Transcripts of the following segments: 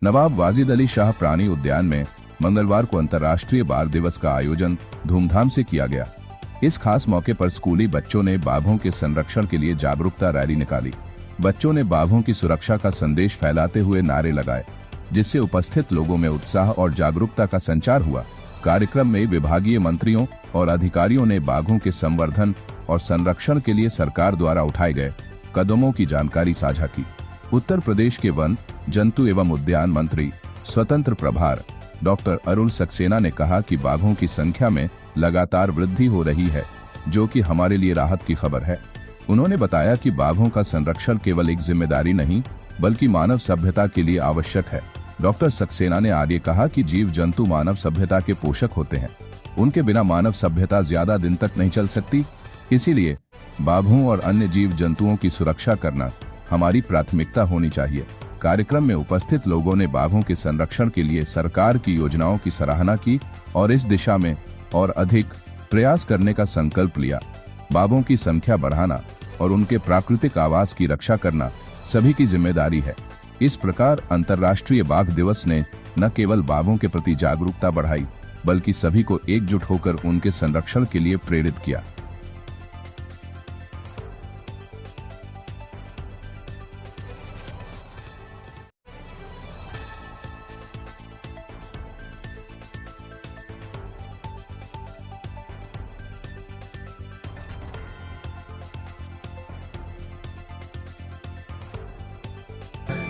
नवाब वाजिद अली शाह प्राणी उद्यान में मंगलवार को अंतर्राष्ट्रीय बाघ दिवस का आयोजन धूमधाम से किया गया। इस खास मौके पर स्कूली बच्चों ने बाघों के संरक्षण के लिए जागरूकता रैली निकाली। बच्चों ने बाघों की सुरक्षा का संदेश फैलाते हुए नारे लगाए, जिससे उपस्थित लोगों में उत्साह और जागरूकता का संचार हुआ। कार्यक्रम में विभागीय मंत्रियों और अधिकारियों ने बाघों के संवर्धन और संरक्षण के लिए सरकार द्वारा उठाए गए कदमों की जानकारी साझा की। उत्तर प्रदेश के वन, जंतु एवं उद्यान मंत्री स्वतंत्र प्रभार डॉक्टर अरुण सक्सेना ने कहा कि बाघों की संख्या में लगातार वृद्धि हो रही है, जो कि हमारे लिए राहत की खबर है। उन्होंने बताया कि बाघों का संरक्षण केवल एक जिम्मेदारी नहीं, बल्कि मानव सभ्यता के लिए आवश्यक है। डॉक्टर सक्सेना ने आगे कहा कि जीव जंतु मानव सभ्यता के पोषक होते हैं। उनके बिना मानव सभ्यता ज्यादा दिन तक नहीं चल सकती। इसीलिए बाघों और अन्य जीव जंतुओं की सुरक्षा करना हमारी प्राथमिकता होनी चाहिए। कार्यक्रम में उपस्थित लोगों ने बाघों के संरक्षण के लिए सरकार की योजनाओं की सराहना की और इस दिशा में और अधिक प्रयास करने का संकल्प लिया। बाघों की संख्या बढ़ाना और उनके प्राकृतिक आवास की रक्षा करना सभी की जिम्मेदारी है। इस प्रकार अंतर्राष्ट्रीय बाघ दिवस ने न केवल बाघों के प्रति जागरूकता बढ़ाई, बल्कि सभी को एकजुट होकर उनके संरक्षण के लिए प्रेरित किया।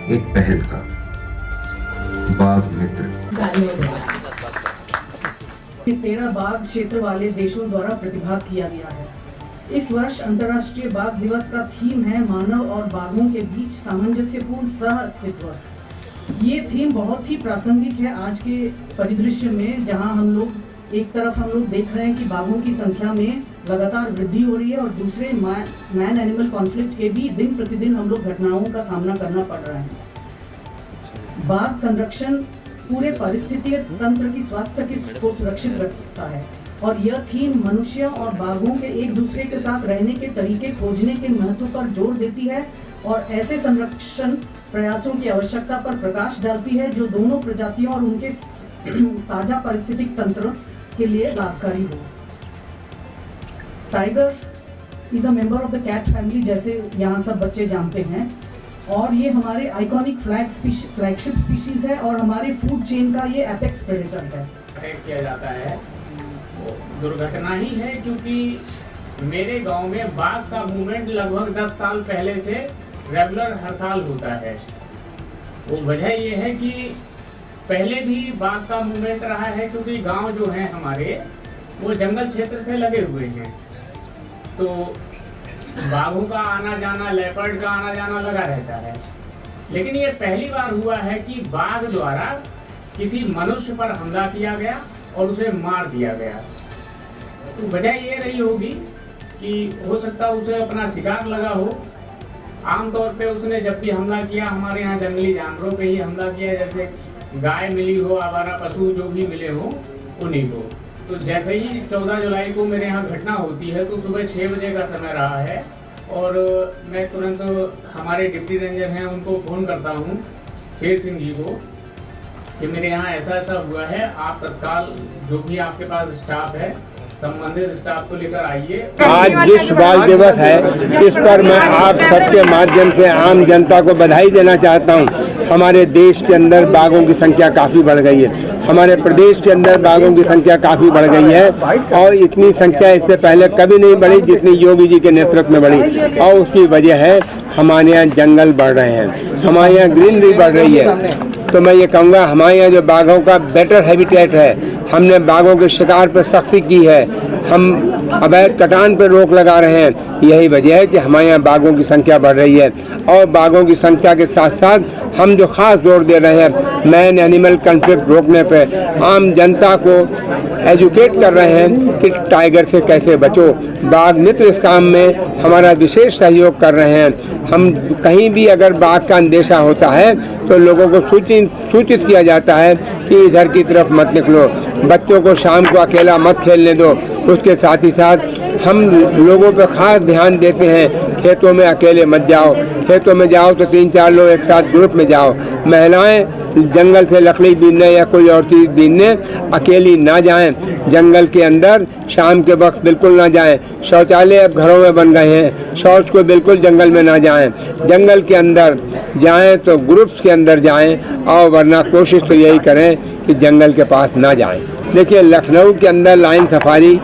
एक पहल का बाघ मित्र 13 बाघ क्षेत्र वाले देशों द्वारा प्रतिभाग किया गया है। इस वर्ष अंतर्राष्ट्रीय बाघ दिवस का थीम है मानव और बाघों के बीच सामंजस्यपूर्ण सह अस्तित्व। ये थीम बहुत ही प्रासंगिक है आज के परिदृश्य में, जहां हम लोग एक तरफ देख रहे हैं कि बाघों की संख्या में लगातार वृद्धि हो रही है और दूसरे मैन एनिमल कॉन्फ्लिक्ट के भी दिन प्रतिदिन हम लोग घटनाओं का सामना करना पड़ रहा है। बाघ संरक्षण पूरे पारिस्थितिक तंत्र की स्वास्थ्य को सुरक्षित रखता है और यह थीम मनुष्य और बाघों के एक दूसरे के साथ रहने के तरीके खोजने के महत्व पर जोर देती है और ऐसे संरक्षण प्रयासों की आवश्यकता पर प्रकाश डालती है जो दोनों प्रजातियों और उनके साझा पारिस्थितिक तंत्र के लिए लाभकारी हो। Tiger is a member of the cat family, जैसे यहाँ सब बच्चे जानते हैं, और ये हमारे आइकॉनिक फ्लैगशिप स्पीशीज है और हमारे फूड चेन का ये एपेक्स प्रेडेटर है। अटैक किया जाता है वो दुर्घटना ही है, क्योंकि मेरे गांव में बाघ का मूवमेंट लगभग 10 साल पहले से रेगुलर हर साल होता है। वो वजह ये है कि पहले भी बाघ का मूवमेंट रहा है, क्योंकि गांव जो है हमारे वो जंगल क्षेत्र से लगे हुए हैं, तो बाघों का आना जाना, लेपर्ड का आना जाना लगा रहता है। लेकिन ये पहली बार हुआ है कि बाघ द्वारा किसी मनुष्य पर हमला किया गया और उसे मार दिया गया। तो वजह ये रही होगी कि हो सकता है उसे अपना शिकार लगा हो। आमतौर पे उसने जब भी हमला किया हमारे यहाँ जंगली जानवरों पे ही हमला किया, जैसे गाय मिली हो, आवारा पशु जो भी मिले हो उन्हीं को। तो जैसे ही 14 जुलाई को मेरे यहाँ घटना होती है तो सुबह 6 बजे का समय रहा है और मैं तुरंत हमारे डिप्टी रेंजर हैं उनको फ़ोन करता हूँ, शेर सिंह जी को, कि मेरे यहाँ ऐसा ऐसा हुआ है, आप तत्काल जो भी आपके पास स्टाफ है संबंधित स्टाफ को लेकर आइए। आज विश्व बाघ दिवस है, इस पर मैं आप सबके माध्यम से आम जनता को बधाई देना चाहता हूँ। हमारे देश के अंदर बाघों की संख्या काफ़ी बढ़ गई है, हमारे प्रदेश के अंदर बाघों की संख्या काफ़ी बढ़ गई है और इतनी संख्या इससे पहले कभी नहीं बढ़ी जितनी योगी जी के नेतृत्व में बढ़ी। और उसकी वजह है हमारे यहाँ जंगल बढ़ रहे हैं, हमारे यहाँ ग्रीनरी बढ़ रही है। तो मैं ये कहूँगा हमारे यहाँ जो बाघों का बेटर हैबिटेट है, हमने बाघों के शिकार पर सख्ती की है, हम अवैध कटान पर रोक लगा रहे हैं। यही वजह है कि हमारे यहाँ बाघों की संख्या बढ़ रही है और बाघों की संख्या के साथ साथ हम जो खास जोर दे रहे हैं मैन एनिमल कॉन्फ्लिक्ट रोकने पे, आम जनता को एजुकेट कर रहे हैं कि टाइगर से कैसे बचो। बाघ मित्र इस काम में हमारा विशेष सहयोग कर रहे हैं। हम कहीं भी अगर बाघ का अंदेशा होता है तो लोगों को सूचित किया जाता है कि इधर की तरफ मत निकलो, बच्चों को शाम को अकेला मत खेलने दो। उसके साथ ही साथ हम लोगों पर खास ध्यान देते हैं, खेतों में अकेले मत जाओ, खेतों में जाओ तो 3-4 लोग एक साथ ग्रुप में जाओ। महिलाएं जंगल से लकड़ी बीनने या कोई और चीज़ बीनने अकेली ना जाएं। जंगल के अंदर शाम के वक्त बिल्कुल ना जाएं। शौचालय अब घरों में बन गए हैं, शौच को बिल्कुल जंगल में ना जाएं। जंगल के अंदर जाएं तो ग्रुप्स के अंदर जाएं, और वरना कोशिश तो यही करें कि जंगल के पास ना जाएं। देखिए, लखनऊ के अंदर लाइन सफारी,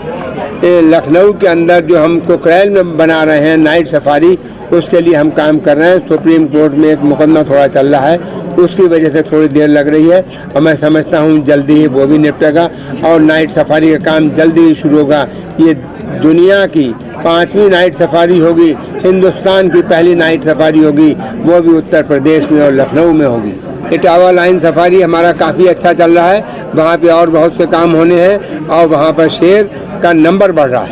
लखनऊ के अंदर जो हम कोकरेल में बना रहे हैं नाइट सफारी, उसके लिए हम काम कर रहे हैं। सुप्रीम कोर्ट में एक मुकदमा थोड़ा चल रहा है, उसकी वजह से थोड़ी देर लग रही है, और मैं समझता हूँ जल्दी ही वो भी निपटेगा और नाइट सफारी का काम जल्दी ही शुरू होगा। ये दुनिया की 5वीं नाइट सफारी होगी, हिंदुस्तान की पहली नाइट सफारी होगी, वो भी उत्तर प्रदेश में और लखनऊ में होगी। इटावा लाइन सफारी हमारा काफ़ी अच्छा चल रहा है, वहाँ पे और बहुत से काम होने हैं, और वहाँ पर शेर का नंबर बढ़ रहा है।